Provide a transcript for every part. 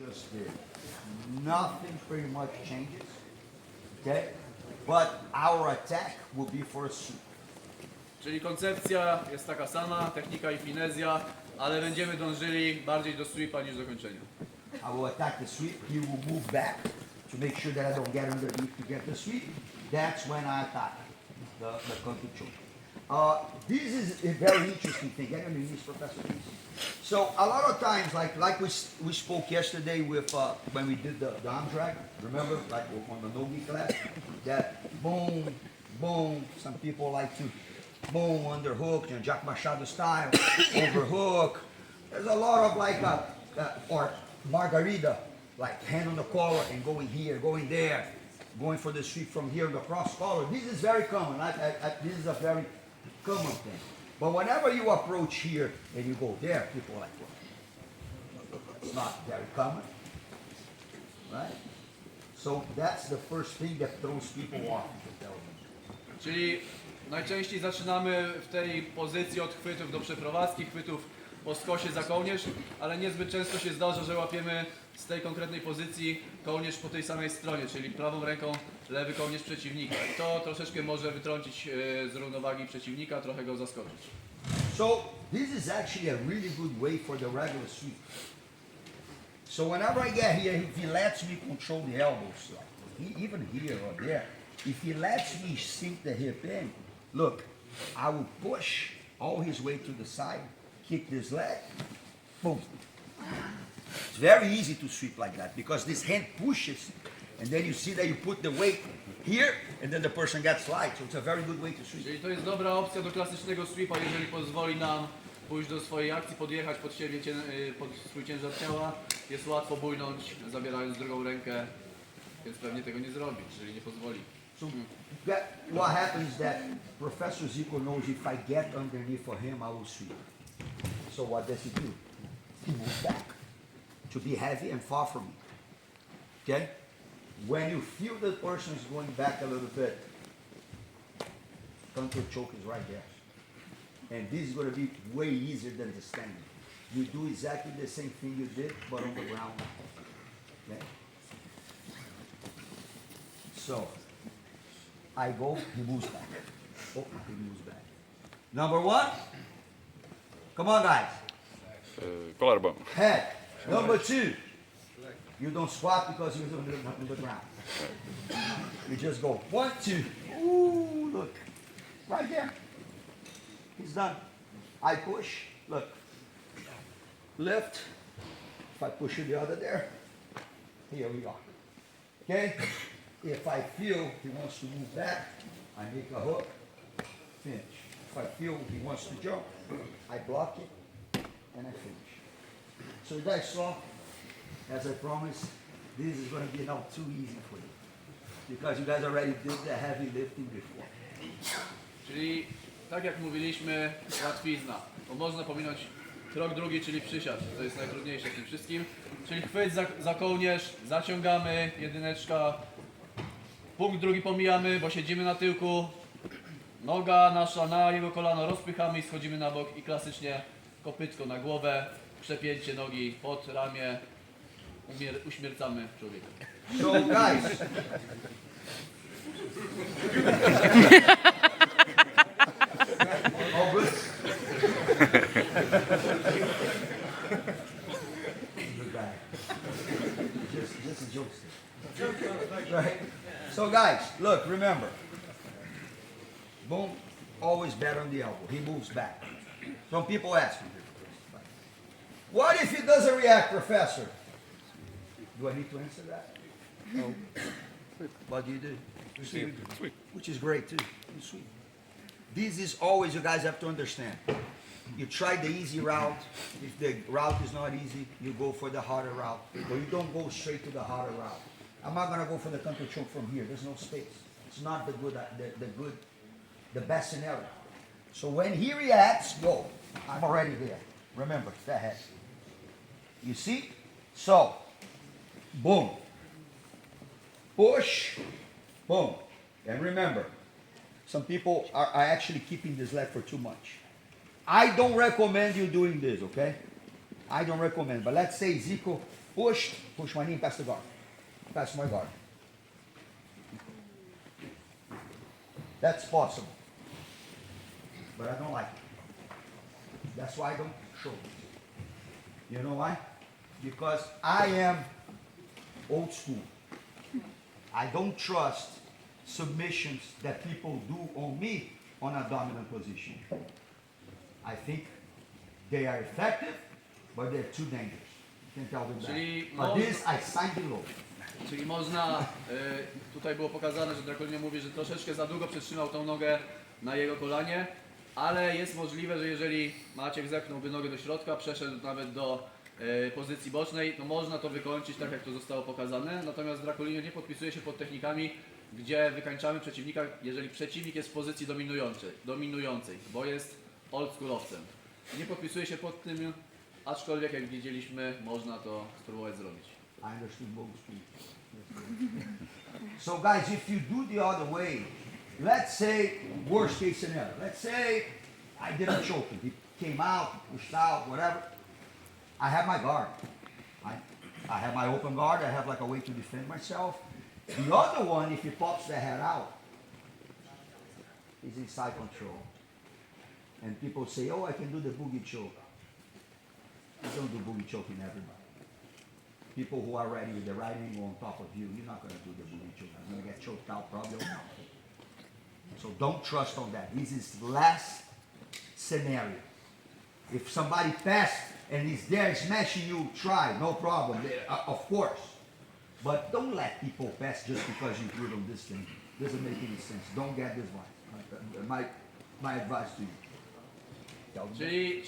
Just did. Nothing pretty much changes, okay? But our attack will be for a sweep. Czyli koncepcja jest taka sama, technika i finezja, ale będziemy dążyli bardziej do sweepa niż do kończenia. I will attack the sweep. He will move back to make sure that I don't get underneath to get the sweep. That's when I attack the country choke. This is a very interesting thing. Get underneath, Professor, please. So a lot of times, like we spoke yesterday with when we did the arm drag. Remember, like on the no-gi class, that boom, boom. Some people like to boom underhook, you know, Jack Machado style, overhook. There's a lot of like or margarita, like hand on the collar and going here, going there, going for the sweep from here, the cross collar. This is very common. This is a very common thing. But whenever you approach here and you go there, people are like, well, it's not very common, right? So that's the first thing that throws people off. Czyli najczęściej zaczynamy w tej pozycji od chwytów do przeprowadzki, chwytów po skosie za kołnierz, ale niezbyt często się zdarza, że łapiemy z tej konkretnej pozycji kołnierz po tej samej stronie, czyli prawą ręką lewy kołnierz przeciwnika. I to troszeczkę może wytrącić z równowagi przeciwnika, trochę go zaskoczyć. So this is actually a really good way for the regular sweep. So whenever I get here, if he lets me control the elbows, even here or there, if he lets me sink the hip in, look, I will push all his weight to the side, kick this leg, boom. It's very easy to sweep like that because this hand pushes and then you see that you put the weight here and then the person gets light. So it's a very good way to sweep. Czyli to jest dobra opcja do klasycznego sweepa, jeżeli pozwoli nam pójść do swojej akcji, podjechać pod siebie, pod swój ciężar ciała. Jest łatwo bójnąć, zabierając drugą rękę, więc pewnie tego nie zrobi, jeżeli nie pozwoli. So what happens is that Professor Zico knows if I get underneath for him, I will sweep. So what does he do? He moves back to be heavy and far from me. Okay? When you feel the person is going back a little bit, counter choke is right there. And this is going to be way easier than the standing. You do exactly the same thing you did, but on the ground. Okay? So, I go, he moves back. Oh, he moves back. Number one. Come on, guys. Collarbone. Head. Number two. You don't squat because you're on the ground. You just go 1, 2. Ooh, look. Right there. He's done. I push. Look. Lift. If I push you the other there. Here we are. Okay? If I feel he wants to move back, I make a hook. Finish. If I feel he wants to jump, I block it and I finish. So you guys saw, as I promised, this is going to be now too easy for you. Because you guys already did the heavy lifting before. Czyli tak jak mówiliśmy, łatwizna, bo można pominąć krok drugi, czyli przysiad. To jest najtrudniejsze w tym wszystkim. Czyli chwyt za kołnierz, zaciągamy, jedyneczka. Punkt drugi pomijamy, bo siedzimy na tyłku. Noga nasza na jego kolano, rozpychamy i schodzimy na bok i klasycznie kopytko na głowę, przepięcie nogi pod ramię, uśmiercamy człowieka. So guys, all good? Good guy. Just a joke. Right? So guys, look, remember. Boom, always bad on the elbow. He moves back. Some people ask me, what if he doesn't react, Professor? Do I need to answer that? No. What do you do? You sweep. Which is great too. You sweep. This is always, you guys have to understand. You try the easy route. If the route is not easy, you go for the harder route. But you don't go straight to the harder route. I'm not gonna go for the counter choke from here. There's no space. It's not the best scenario. So when he reacts, go. I'm already there. Remember, the head. You see? So, boom. Push, boom. And remember, some people are actually keeping this leg for too much. I don't recommend you doing this, okay? I don't recommend. But let's say Zico push my knee past the guard, past my guard. That's possible, but I don't like it. That's why I don't show it. You know why? Because I am old school. I don't trust submissions that people do on me on a dominant position. I think they are effective, but they're too dangerous. You can tell them Czyli that. But this I signed below. Czyli można, tutaj było pokazane, że Draculino mówi, że troszeczkę za długo przytrzymał tą nogę na jego kolanie, ale jest możliwe, że jeżeli Maciek zepchnąłby nogę do środka, przeszedł nawet do pozycji bocznej, to można to wykończyć tak, jak to zostało pokazane. Natomiast Draculino nie podpisuje się pod technikami, gdzie wykańczamy przeciwnika, jeżeli przeciwnik jest w pozycji dominującej, bo jest oldschoolowcem. Nie podpisuje się pod tym, aczkolwiek jak widzieliśmy, można to spróbować zrobić. I understood both speech. So guys, if you do the other way, let's say worst case scenario. Let's say I didn't choke him. He came out, pushed out, whatever. I have my guard. I have my open guard. I have like a way to defend myself. The other one, if he pops the head out, is inside control. And people say, oh, I can do the boogie choke. You don't do boogie choking everybody. People who are ready with the right angle on top of you, you're not going to do the boogie choke. You're going to get choked out probably. So don't trust on that. This is last scenario. If somebody passed and he's there smashing you, try, no problem, of course. But don't let people pass just because you threw them this thing. Doesn't make any sense. Don't get this one. My advice to you.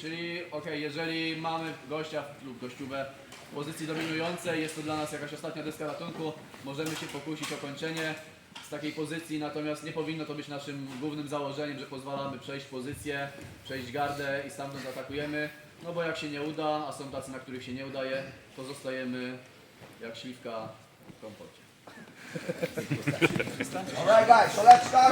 Czyli okej, jeżeli mamy gościa lub gościówę w pozycji dominującej, jest to dla nas jakaś ostatnia deska ratunku, możemy się pokusić o kończenie z takiej pozycji, natomiast nie powinno to być naszym głównym założeniem, że pozwalamy przejść pozycję, przejść gardę i stamtąd atakujemy, no bo jak się nie uda, a są tacy, na których się nie udaje, to zostajemy jak śliwka w kompocie. All right, guys, so let's start.